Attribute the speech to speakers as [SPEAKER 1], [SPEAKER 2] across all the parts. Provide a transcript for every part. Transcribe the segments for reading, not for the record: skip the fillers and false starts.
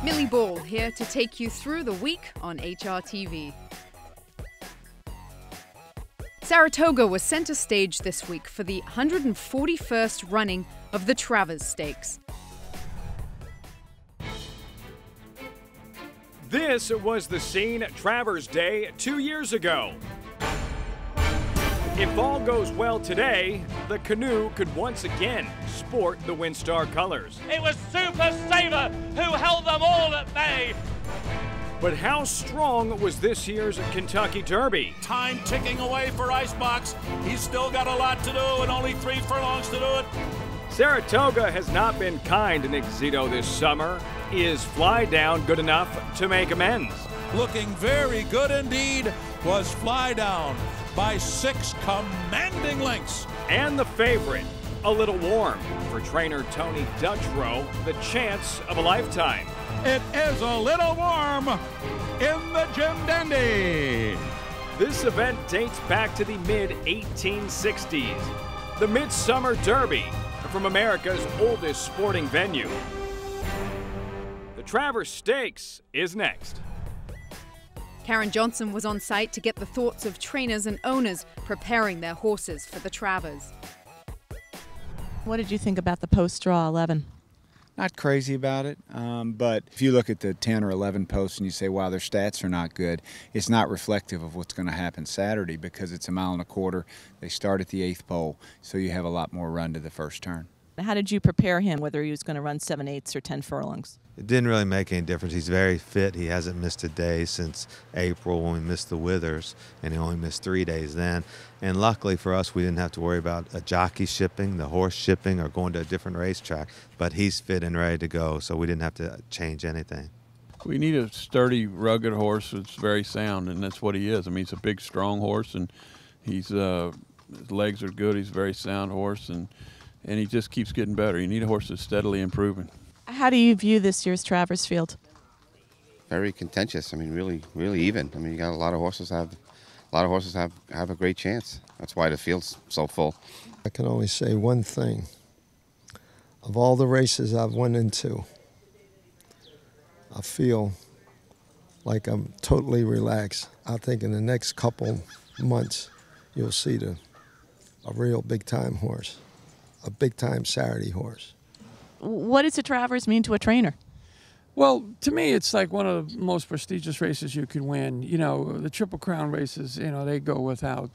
[SPEAKER 1] Millie Ball here to take you through the week on HRTV. Saratoga was center stage this week for the 141st running of the Travers Stakes.
[SPEAKER 2] This was the scene at Travers Day 2 years ago. If all goes well today, the canoe could once again sport the WinStar colors.
[SPEAKER 3] It was Super Saver who held them all at bay.
[SPEAKER 2] But how strong was this year's Kentucky Derby?
[SPEAKER 4] Time ticking away for Icebox. He's still got a lot to do and only 3 furlongs to do it.
[SPEAKER 2] Saratoga has not been kind to Nick Zito this summer. Is Fly Down good enough to make amends?
[SPEAKER 4] Looking very good indeed was Fly Down by 6 commanding lengths.
[SPEAKER 2] And the favorite, A Little Warm, for trainer Tony Dutrow, the chance of a lifetime.
[SPEAKER 4] It is a little warm in the Jim Dandy.
[SPEAKER 2] This event dates back to the mid-1860s. The Midsummer Derby from America's oldest sporting venue. The Travers Stakes is next.
[SPEAKER 1] Karen Johnson was on site to get the thoughts of trainers and owners preparing their horses for the Travers.
[SPEAKER 5] What did you think about the post-draw 11?
[SPEAKER 6] Not crazy about it, but if you look at the 10 or 11 posts and you say, wow, their stats are not good, it's not reflective of what's going to happen Saturday because it's a 1.25 miles. They start at the 8th pole, so you have a lot more run to the first turn.
[SPEAKER 5] How did you prepare him, whether he was going to run 7/8 or 10 furlongs?
[SPEAKER 7] It didn't really make any difference. He's very fit. He hasn't missed a day since April when we missed the Withers, and he only missed 3 days then. And luckily for us, we didn't have to worry about a jockey shipping, the horse shipping, or going to a different racetrack. But he's fit and ready to go, so we didn't have to change anything.
[SPEAKER 8] We need a sturdy, rugged horse that's very sound, and that's what he is. I mean, he's a big, strong horse, and his legs are good. He's a very sound horse, and he just keeps getting better. You need a horse that's steadily improving.
[SPEAKER 5] How do you view this year's Travers Field?
[SPEAKER 9] Very contentious. I mean, really even. I mean, you got a lot of horses have a great chance. That's why the field's so full.
[SPEAKER 10] I can only say one thing. Of all the races I've went into, I feel like I'm totally relaxed. I think in the next couple months, you'll see a real big-time horse, a big-time Saturday horse.
[SPEAKER 5] What does the Travers mean to a trainer?
[SPEAKER 8] Well, to me, it's like one of the most prestigious races you can win. You know, the Triple Crown races, you know, they go without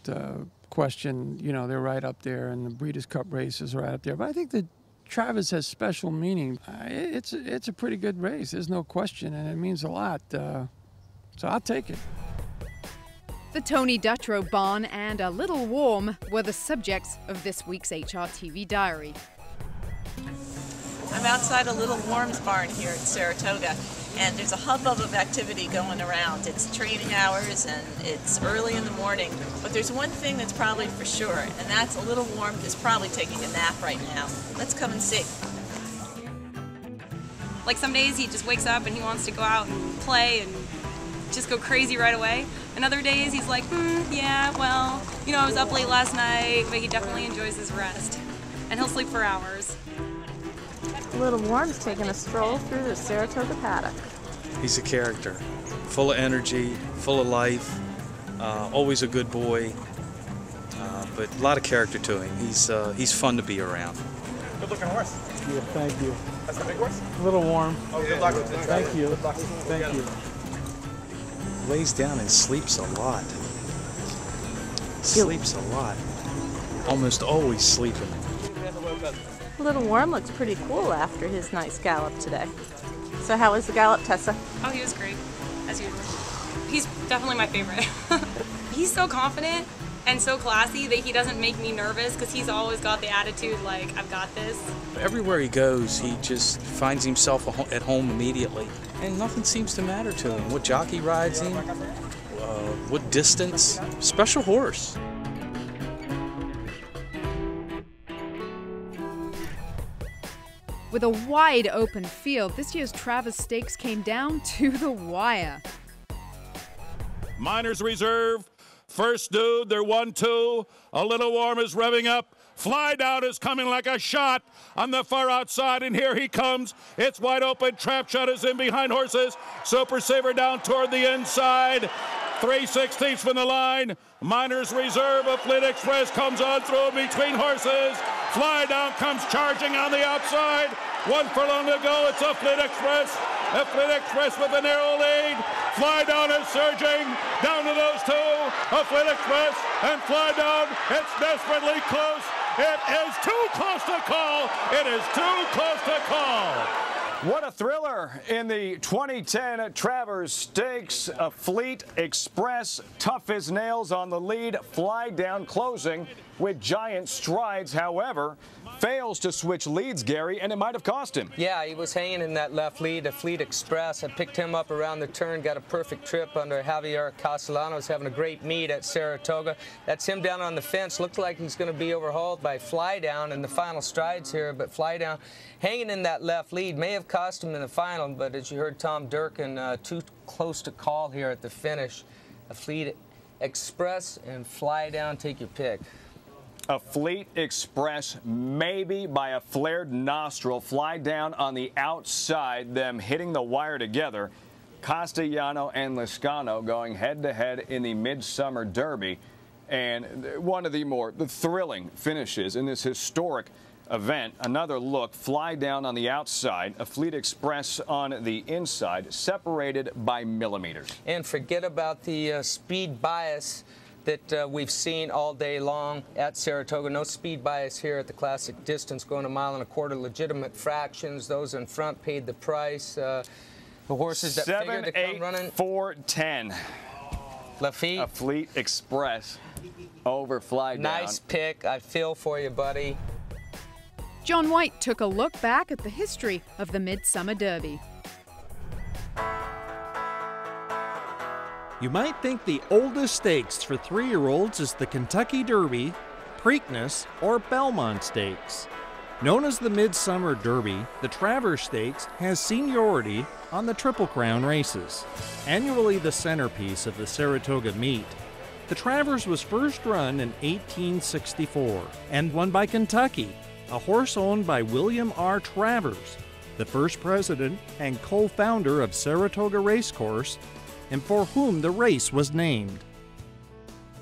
[SPEAKER 8] question. You know, they're right up there, and the Breeders' Cup races are right up there. But I think the Travers has special meaning. It's a pretty good race. There's no question, and it means a lot. So I'll take it.
[SPEAKER 1] The Tony Dutrow Barn and A Little Warm were the subjects of this week's HRTV Diary.
[SPEAKER 11] I'm outside A Little Warm's barn here at Saratoga, and there's a hubbub of activity going around. It's training hours and it's early in the morning, but there's one thing that's probably for sure, and that's A Little Warm is probably taking a nap right now. Let's come and see.
[SPEAKER 12] Like some days he just wakes up and he wants to go out and play and just go crazy right away. And other days he's like, yeah, well, you know, I was up late last night, but he definitely enjoys his rest. And he'll sleep for hours.
[SPEAKER 13] Little Warm's taking a stroll through the Saratoga paddock.
[SPEAKER 14] He's a character, full of energy, full of life, always a good boy, but a lot of character to him. He's fun to be around.
[SPEAKER 15] Good looking horse.
[SPEAKER 16] Yeah, thank you.
[SPEAKER 15] That's a big horse?
[SPEAKER 16] A little warm.
[SPEAKER 15] Oh, good luck with it.
[SPEAKER 16] Thank you.
[SPEAKER 15] Good luck.
[SPEAKER 16] Thank you.
[SPEAKER 14] Lays down and sleeps a lot. Sleeps a lot. Almost always sleeping.
[SPEAKER 13] Little Warm looks pretty cool after his nice gallop today. So how was the gallop, Tessa?
[SPEAKER 12] Oh, he was great, as usual. He's definitely my favorite. He's so confident and so classy that he doesn't make me nervous because he's always got the attitude like, I've got this.
[SPEAKER 14] Everywhere he goes, he just finds himself at home immediately. And nothing seems to matter to him. What jockey rides him, what distance. Special horse.
[SPEAKER 1] With a wide open field, this year's Travers Stakes came down to the wire.
[SPEAKER 4] Miners reserve. First dude, they're 1-2. A little warm is revving up. Fly down is coming like a shot on the far outside, and here he comes. It's wide open. Trap shot is in behind horses. Super Saver down toward the inside. 3/16 from the line. Miners reserve. A Fleet Express comes on through between horses. Fly down comes charging on the outside. 1 furlong to go. It's a Fleet Express. A Fleet Express with a narrow lead. Fly down is surging down to those two. A Fleet Express and Fly down. It's desperately close. It is too close to call. It is too close to call.
[SPEAKER 2] What a thriller in the 2010 Travers Stakes. A Fleet Express, tough as nails on the lead. Fly down closing with giant strides. However, fails to switch leads, Gary, and it might have cost him.
[SPEAKER 16] Yeah, he was hanging in that left lead. A Fleet Express. I picked him up around the turn, got a perfect trip under Javier Castellanos, having a great meet at Saratoga. That's him down on the fence. Looks like he's going to be overhauled by Fly Down in the final strides here, but Fly Down hanging in that left lead may have cost him in the final, but as you heard Tom Durkin, too close to call here at the finish. A Fleet Express and Fly Down, take your pick.
[SPEAKER 2] A Fleet Express, maybe by a flared nostril. Fly down on the outside, them hitting the wire together. Castellano and Liscano going head-to-head in the Midsummer Derby. And one of the more thrilling finishes in this historic event. Another look, Fly down on the outside, a Fleet Express on the inside, separated by millimeters.
[SPEAKER 16] And forget about the speed bias that we've seen all day long at Saratoga. No speed bias here at the Classic Distance, going 1.25 miles, legitimate fractions. Those in front paid the price. The horses that figured to come running.
[SPEAKER 2] 7-8-4-10.
[SPEAKER 16] Lafitte.
[SPEAKER 2] A Fleet Express over Fly down.
[SPEAKER 16] Nice pick. I feel for you, buddy.
[SPEAKER 1] John White took a look back at the history of the Midsummer Derby.
[SPEAKER 17] You might think the oldest stakes for 3-year-olds is the Kentucky Derby, Preakness, or Belmont Stakes. Known as the Midsummer Derby, the Travers Stakes has seniority on the Triple Crown races. Annually the centerpiece of the Saratoga meet, the Travers was first run in 1864 and won by Kentucky, a horse owned by William R. Travers, the first president and co-founder of Saratoga Racecourse, and for whom the race was named.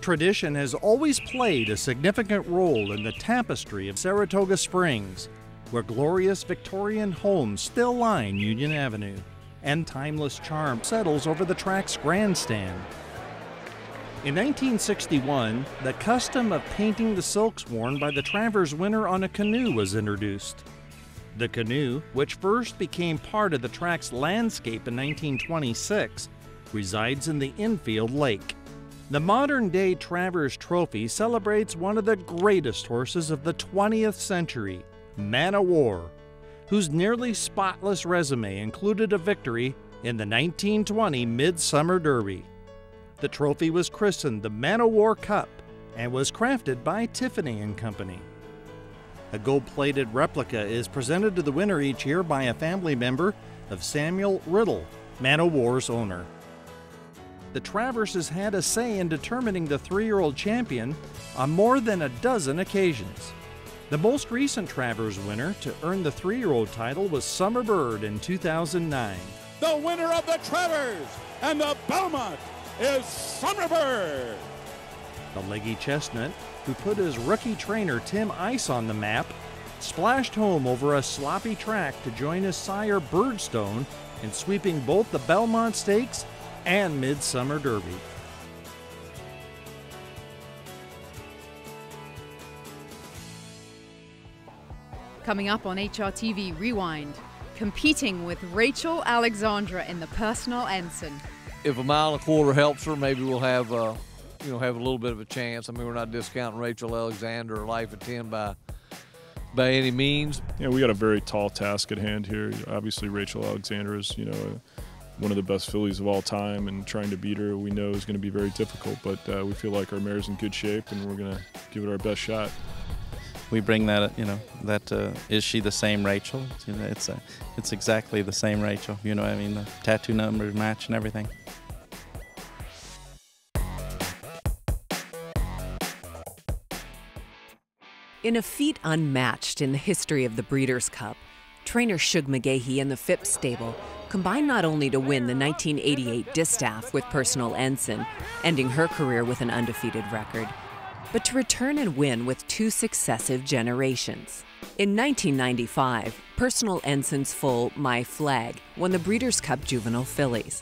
[SPEAKER 17] Tradition has always played a significant role in the tapestry of Saratoga Springs, where glorious Victorian homes still line Union Avenue, and timeless charm settles over the track's grandstand. In 1961, the custom of painting the silks worn by the Travers winner on a canoe was introduced. The canoe, which first became part of the track's landscape in 1926, resides in the infield lake. The modern-day Travers Trophy celebrates one of the greatest horses of the 20th century, Man o' War, whose nearly spotless resume included a victory in the 1920 Midsummer Derby. The trophy was christened the Man o' War Cup and was crafted by Tiffany & Company. A gold-plated replica is presented to the winner each year by a family member of Samuel Riddle, Man o' War's owner. The Travers has had a say in determining the 3-year-old champion on more than a dozen occasions. The most recent Travers winner to earn the 3-year-old title was Summer Bird in 2009.
[SPEAKER 4] The winner of the Travers and the Belmont is Summer Bird.
[SPEAKER 17] The leggy chestnut, who put his rookie trainer Tim Ice on the map, splashed home over a sloppy track to join his sire Birdstone in sweeping both the Belmont Stakes and Midsummer Derby.
[SPEAKER 1] Coming up on HRTV Rewind, competing with Rachel Alexandra in the personal ensign.
[SPEAKER 18] If 1.25 miles helps her, maybe we'll have have a little bit of a chance. I mean, we're not discounting Rachel Alexander or Life at 10 by any means.
[SPEAKER 19] Yeah, we got a very tall task at hand here. Obviously, Rachel Alexander is, one of the best fillies of all time, and trying to beat her we know is going to be very difficult, but we feel like our mare's in good shape and we're going to give it our best shot.
[SPEAKER 20] We bring that, is she the same Rachel? It's exactly the same Rachel, the tattoo numbers match and everything.
[SPEAKER 21] In a feat unmatched in the history of the Breeders' Cup, trainer Shug McGahee and the Phipps stable combined not only to win the 1988 Distaff with Personal Ensign, ending her career with an undefeated record, but to return and win with 2 successive generations. In 1995, Personal Ensign's foal, My Flag, won the Breeders' Cup Juvenile Fillies.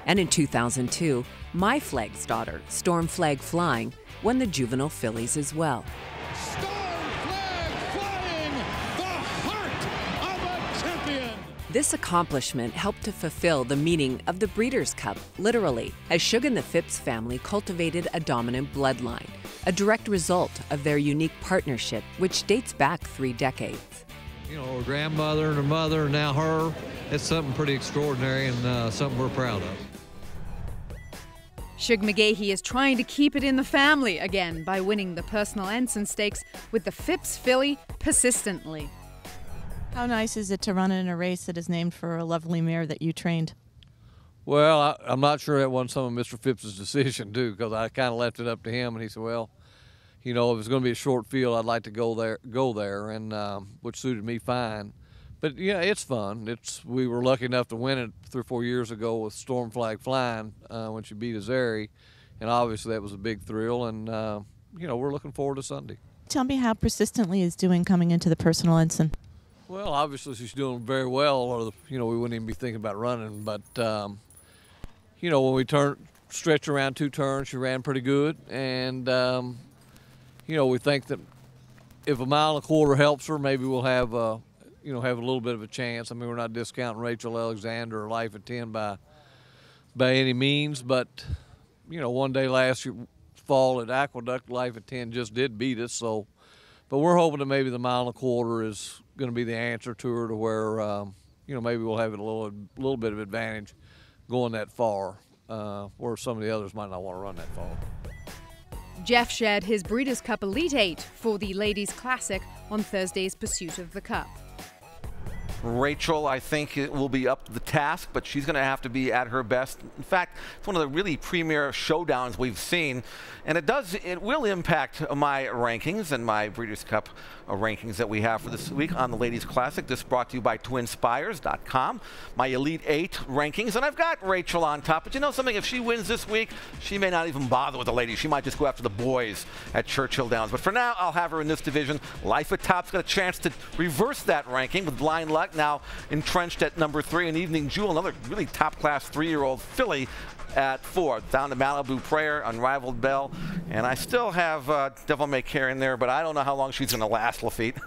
[SPEAKER 21] And in 2002, My Flag's daughter, Storm Flag Flying, won the Juvenile Fillies as well.
[SPEAKER 4] Storm Flag Flying, the heart of a champion.
[SPEAKER 21] This accomplishment helped to fulfill the meaning of the Breeders' Cup, literally, as Shug and the Phipps family cultivated a dominant bloodline, a direct result of their unique partnership, which dates back 3 decades.
[SPEAKER 22] You know, her grandmother and her mother, and now her, it's something pretty extraordinary and something we're proud of.
[SPEAKER 1] Shug McGahee is trying to keep it in the family again by winning the Personal Ensign Stakes with the Phipps filly persistently.
[SPEAKER 5] How nice is it to run in a race that is named for a lovely mare that you trained?
[SPEAKER 18] Well, I'm not sure that wasn't some of Mr. Phipps' decision, too, because I kind of left it up to him, and he said, well, you know, if it's going to be a short field, I'd like to go there, and which suited me fine. But yeah, it's fun. We were lucky enough to win it 3 or 4 years ago with Storm Flag Flying when she beat Azeri, and obviously that was a big thrill. And you know, we're looking forward to Sunday.
[SPEAKER 5] Tell me how persistently is doing coming into the Personal Ensign.
[SPEAKER 18] Well, obviously she's doing very well, or you know, we wouldn't even be thinking about running. But you know, when we stretched around 2 turns, she ran pretty good, and you know, we think that if 1.25 miles helps her, maybe we'll have you know, have a little bit of a chance. I mean, we're not discounting Rachel Alexander or Life at 10 by any means, but you know, one day last fall at Aqueduct, Life at 10 just did beat us. So, but we're hoping that maybe the 1.25 miles is going to be the answer to her, to where you know, maybe we'll have a little bit of advantage going that far, where some of the others might not want to run that far.
[SPEAKER 1] Jeff shared his Breeders' Cup Elite 8 for the Ladies' Classic on Thursday's Pursuit of the Cup.
[SPEAKER 23] Rachel, I think, it will be up to the task, but she's going to have to be at her best. In fact, it's one of the really premier showdowns we've seen, and it will impact my rankings and my Breeders' Cup rankings that we have for this week on the Ladies' Classic. This brought to you by twinspires.com. My Elite 8 rankings, and I've got Rachel on top. But you know something? If she wins this week, she may not even bother with the ladies. She might just go after the boys at Churchill Downs. But for now, I'll have her in this division. Life at Top's got a chance to reverse that ranking with Blind Luck now entrenched at number 3, and Evening Jewel, another really top-class 3-year-old filly, at 4. Down to Malibu Prayer, Unrivaled Bell, and I still have Devil May Care in there, but I don't know how long she's going to last, Lafitte.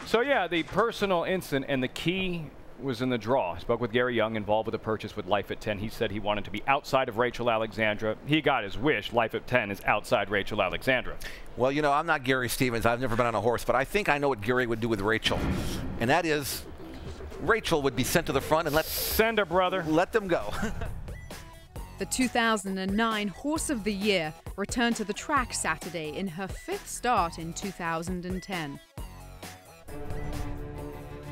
[SPEAKER 2] So yeah, the Personal Ensign, and the key was in the draw. I spoke with Gary Young, involved with the purchase with Life at 10. He said he wanted to be outside of Rachel Alexandra. He got his wish. Life at 10 is outside Rachel Alexandra.
[SPEAKER 23] Well, you know, I'm not Gary Stevens. I've never been on a horse, but I think I know what Gary would do with Rachel, and that is Rachel would be sent to the front and
[SPEAKER 2] send her brother.
[SPEAKER 23] Let them go.
[SPEAKER 1] The 2009 Horse of the Year returned to the track Saturday in her 5th start in 2010.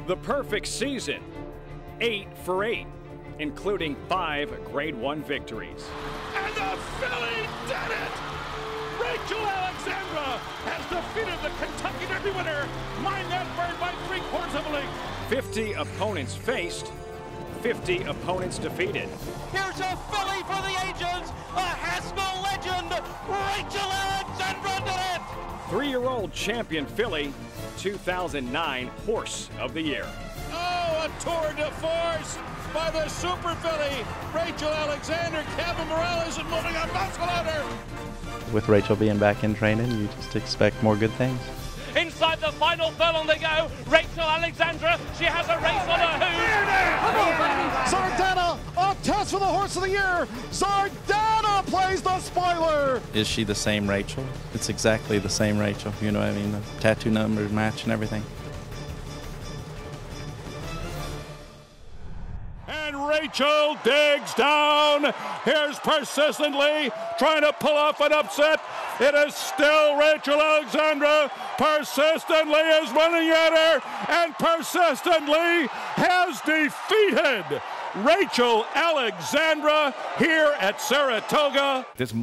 [SPEAKER 2] The perfect season, 8 for 8, including 5 Grade 1 victories.
[SPEAKER 4] And the filly did it! Rachel Alexandra has defeated the Kentucky Derby winner, Mind That Bird, by 3/4 of a length.
[SPEAKER 2] 50 opponents faced, 50 opponents defeated.
[SPEAKER 3] Here's a filly for the ages, a Haskell legend, Rachel Alexandra did it!
[SPEAKER 2] 3-year-old champion filly, 2009 Horse of the Year.
[SPEAKER 4] Oh, a tour de force by the super filly, Rachel Alexander. Kevin Morales is moving a muscle on her.
[SPEAKER 20] With Rachel being back in training, you just expect more good things.
[SPEAKER 3] Inside the final furlong they go. Rachel Alexandra, she has a race on her hooves.
[SPEAKER 4] Zardana, a test for the Horse of the Year. Zardana plays the spoiler.
[SPEAKER 20] Is she the same Rachel? It's exactly the same Rachel. You know what I mean? The tattoo numbers match and everything.
[SPEAKER 4] And Rachel digs down. Here's persistently trying to pull off an upset. It is still Rachel Alexandra. Persistently is running at her, and persistently has defeated Rachel Alexandra here at Saratoga.
[SPEAKER 6] This 1.25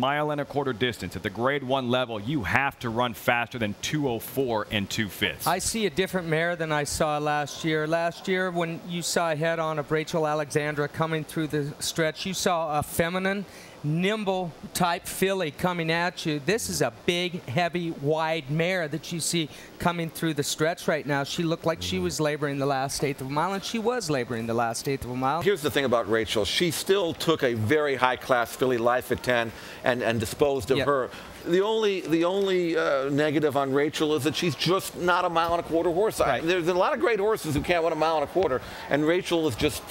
[SPEAKER 6] mile distance at the grade 1 level, you have to run faster than 2:04 2/5.
[SPEAKER 16] I see a different mare than I saw last year. Last year, when you saw a head-on of Rachel Alexandra coming through the stretch, you saw a feminine, nimble type filly coming at you. This is a big, heavy, wide mare that you see coming through the stretch right now. She looked like she was laboring the last 1/8 of a mile, and she was laboring the last 1/8 of a mile.
[SPEAKER 23] Here's the thing about Rachel. She still took a very high-class filly, Life at 10, and disposed of her. The only negative on Rachel is that she's just not a 1.25 mile horse. Right. There's a lot of great horses who can't win a 1.25 mile, and Rachel is just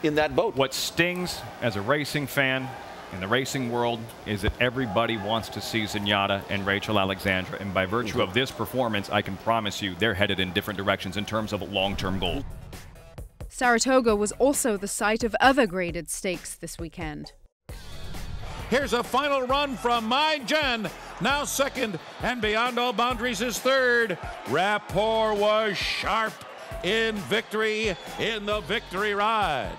[SPEAKER 23] in that boat.
[SPEAKER 6] What stings as a racing fan in the racing world is that everybody wants to see Zenyatta and Rachel Alexandra, and by virtue of this performance, I can promise you they're headed in different directions in terms of long-term goals.
[SPEAKER 1] Saratoga was also the site of other graded stakes this weekend.
[SPEAKER 4] Here's a final run from My Jen, now second, and Beyond All Boundaries is third. Rapport was sharp in victory in the victory ride.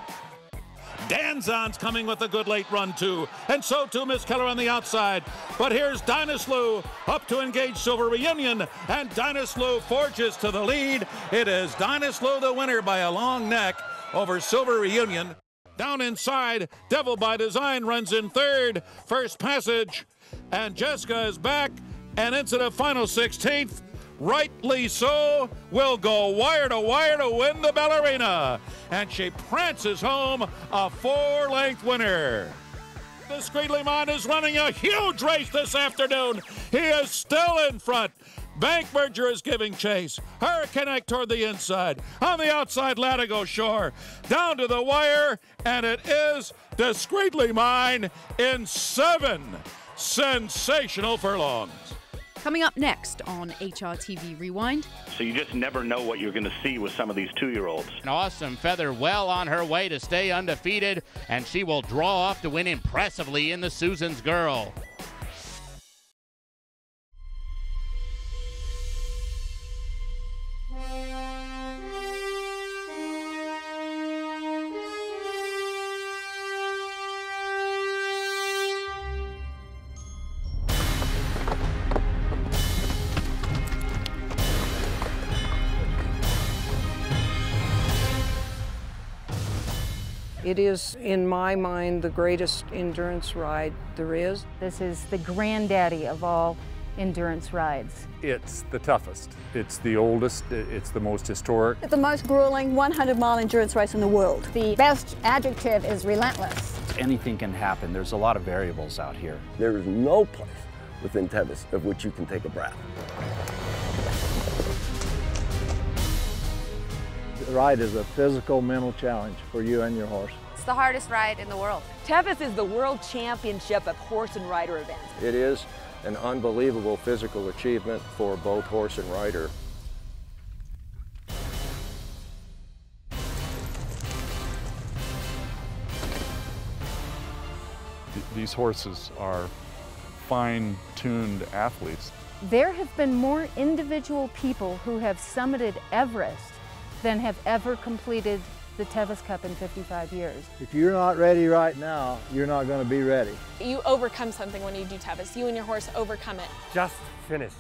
[SPEAKER 4] Danzon's coming with a good late run too, and so too Miss Keller on the outside. But here's Dynaslew up to engage Silver Reunion, and Dynaslew forges to the lead. It is Dynaslew the winner by a long neck over Silver Reunion. Down inside, Devil by Design runs in third. First Passage, and Jessica is back and into the final 16th. Rightly so, will go wire to win the ballerina. And she prances home a 4-length winner. Discreetly Mine is running a huge race this afternoon. He is still in front. Bank Merger is giving chase. Hurricane toward the inside. On the outside, Latigo Shore. Down to the wire, and it is Discreetly Mine in 7 sensational furlongs.
[SPEAKER 1] Coming up next on HRTV Rewind.
[SPEAKER 7] So you just never know what you're going to see with some of these 2-year-olds.
[SPEAKER 9] An Awesome Feather well on her way to stay undefeated, and she will draw off to win impressively in the Susan's Girl.
[SPEAKER 24] It is, in my mind, the greatest endurance ride there is.
[SPEAKER 25] This is the granddaddy of all endurance rides.
[SPEAKER 26] It's the toughest. It's the oldest. It's the most historic.
[SPEAKER 27] It's the most grueling 100-mile endurance race in the world. The best adjective is relentless.
[SPEAKER 28] Anything can happen. There's a lot of variables out here.
[SPEAKER 29] There is no place within Tevis of which you can take a breath.
[SPEAKER 30] The ride is a physical, mental challenge for you and your horse.
[SPEAKER 31] It's the hardest ride in the world.
[SPEAKER 32] Tevis is the World Championship of horse and rider events.
[SPEAKER 29] It is an unbelievable physical achievement for both horse and rider.
[SPEAKER 26] These horses are fine-tuned athletes.
[SPEAKER 25] There have been more individual people who have summited Everest than have ever completed the Tevis Cup in 55 years.
[SPEAKER 30] If you're not ready right now, you're not going to be ready.
[SPEAKER 33] You overcome something when you do Tevis. You and your horse overcome it.
[SPEAKER 34] Just finish.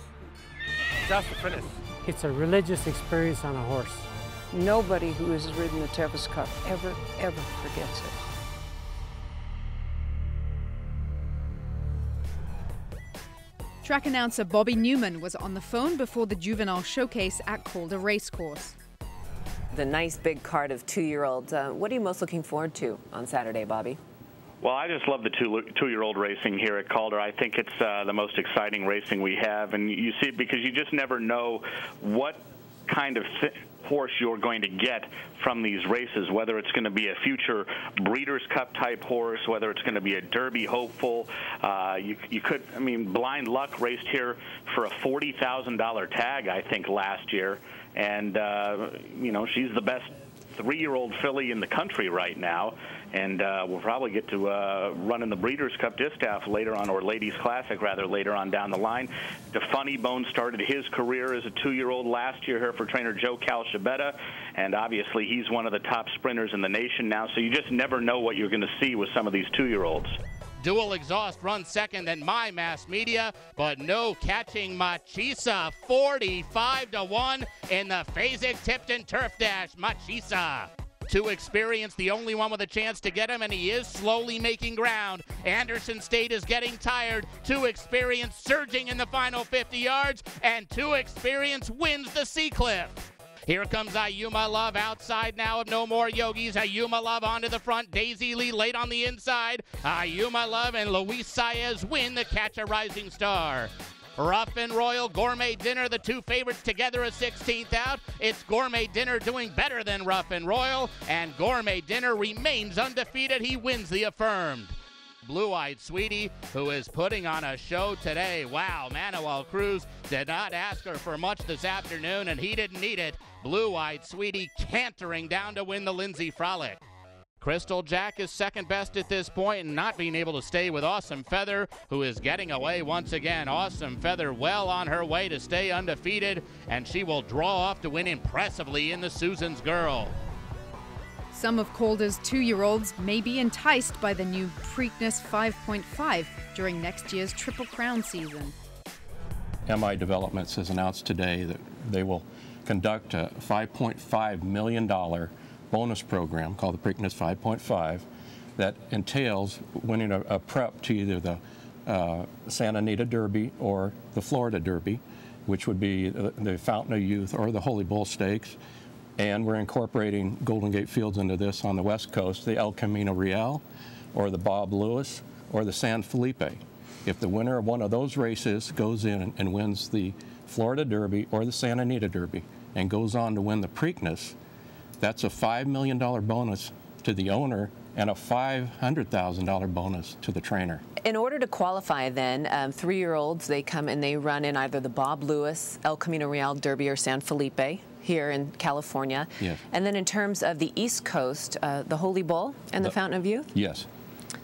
[SPEAKER 34] Just finish.
[SPEAKER 35] It's a religious experience on a horse.
[SPEAKER 24] Nobody who has ridden the Tevis Cup ever forgets it.
[SPEAKER 1] Track announcer Bobby Newman was on the phone before the juvenile showcase at Calder Racecourse.
[SPEAKER 21] The nice big card of 2-year-olds. What are you most looking forward to on Saturday, Bobby?
[SPEAKER 7] Well, I just love the two-year-old racing here at Calder. I think it's the most exciting racing we have, and you see it because you just never know what kind of horse you're going to get from these races, whether it's going to be a future Breeders' Cup type horse, whether it's going to be a Derby hopeful. You could, I mean, Blind Luck raced here for a $40,000 tag, I think, last year. And, you know, she's the best 3-year-old filly in the country right now, and we'll probably get to run in the Breeders' Cup Distaff later on, or Ladies' Classic rather, later on down the line. Funny Bone started his career as a 2-year-old last year here for trainer Joe Calshabetta, and obviously he's one of the top sprinters in the nation now, so you just never know what you're going to see with some of these 2-year-olds.
[SPEAKER 9] Dual Exhaust runs second in my mass media, but no catching Machisa, 45-1 in the Fasig-Tipton Turf Dash. Machisa. To Experience, the only one with a chance to get him, and he is slowly making ground. Anderson State is getting tired. To Experience surging in the final 50 yards, and To Experience wins the Seacliff. Here comes Ayuma Love outside now of No More Yogis. Ayuma Love onto the front. Daisy Lee late on the inside. Ayuma Love and Luis Saez win the Catch a Rising Star. Rough and Royal, Gourmet Dinner, the two favorites together a 16th out. It's Gourmet Dinner doing better than Rough and Royal, and Gourmet Dinner remains undefeated. He wins the Affirmed. Blue-Eyed Sweetie, who is putting on a show today. Wow, Manuel Cruz did not ask her for much this afternoon, and he didn't need it. Blue-Eyed Sweetie cantering down to win the Lindsay Frolic. Crystal Jack is second best at this point and not being able to stay with Awesome Feather, who is getting away once again. Awesome Feather well on her way to stay undefeated, and she will draw off to win impressively in the Susan's Girl.
[SPEAKER 1] Some of Calder's 2-year-olds may be enticed by the new Preakness 5.5 during next year's Triple Crown season.
[SPEAKER 2] MI Developments has announced today that they will conduct a $5.5 million bonus program called the Preakness 5.5 that entails winning a prep to either the Santa Anita Derby or the Florida Derby, which would be the Fountain of Youth or the Holy Bull Stakes. And we're incorporating Golden Gate Fields into this on the West Coast, the El Camino Real or the Bob Lewis or the San Felipe. If the winner of one of those races goes in and wins the Florida Derby or the Santa Anita Derby and goes on to win the Preakness, that's a $5 million bonus to the owner and a $500,000 bonus to the trainer.
[SPEAKER 21] In order to qualify then, 3-year-olds, they come and they run in either the Bob Lewis, El Camino Real Derby or San Felipe here in California.
[SPEAKER 2] Yes.
[SPEAKER 21] And then in terms of the East Coast, the Holy Bull and the Fountain of Youth?
[SPEAKER 2] Yes,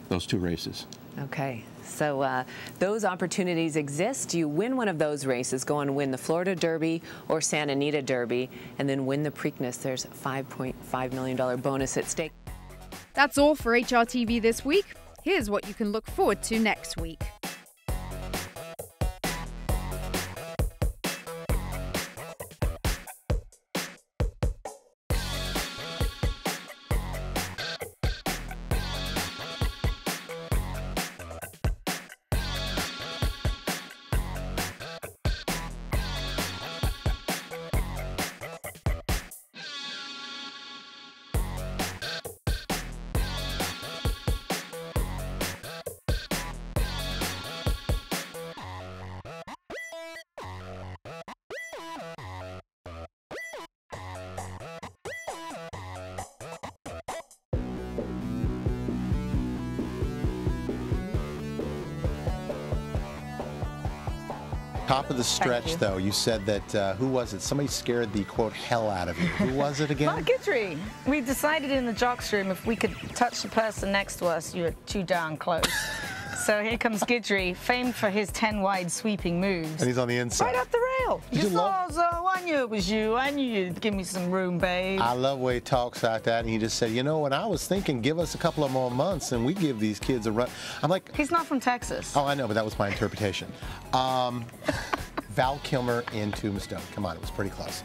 [SPEAKER 2] those 2 races.
[SPEAKER 21] Okay, so those opportunities exist. You win one of those races, go and win the Florida Derby or Santa Anita Derby, and then win the Preakness. There's a $5.5 million bonus at stake.
[SPEAKER 1] That's all for HRTV this week. Here's what you can look forward to next week.
[SPEAKER 3] Top of the stretch, though, you said that, who was it? Somebody scared the, quote, hell out of you. Who was it again?
[SPEAKER 5] Mark Guidry. We decided in the jocks room if we could touch the person next to us, you were too darn close. So here comes Guidry, famed for his 10-wide sweeping moves.
[SPEAKER 3] And he's on the inside.
[SPEAKER 5] Right up the rail. You saw, I knew it was you. I knew you'd give me some room, babe.
[SPEAKER 3] I love the way he talks like that. And he just said, you know, when I was thinking, give us a couple of more months and we give these kids a run. I'm like...
[SPEAKER 5] He's not from Texas.
[SPEAKER 3] Oh, I know, but that was my interpretation. Val Kilmer in Tombstone. Come on, it was pretty close.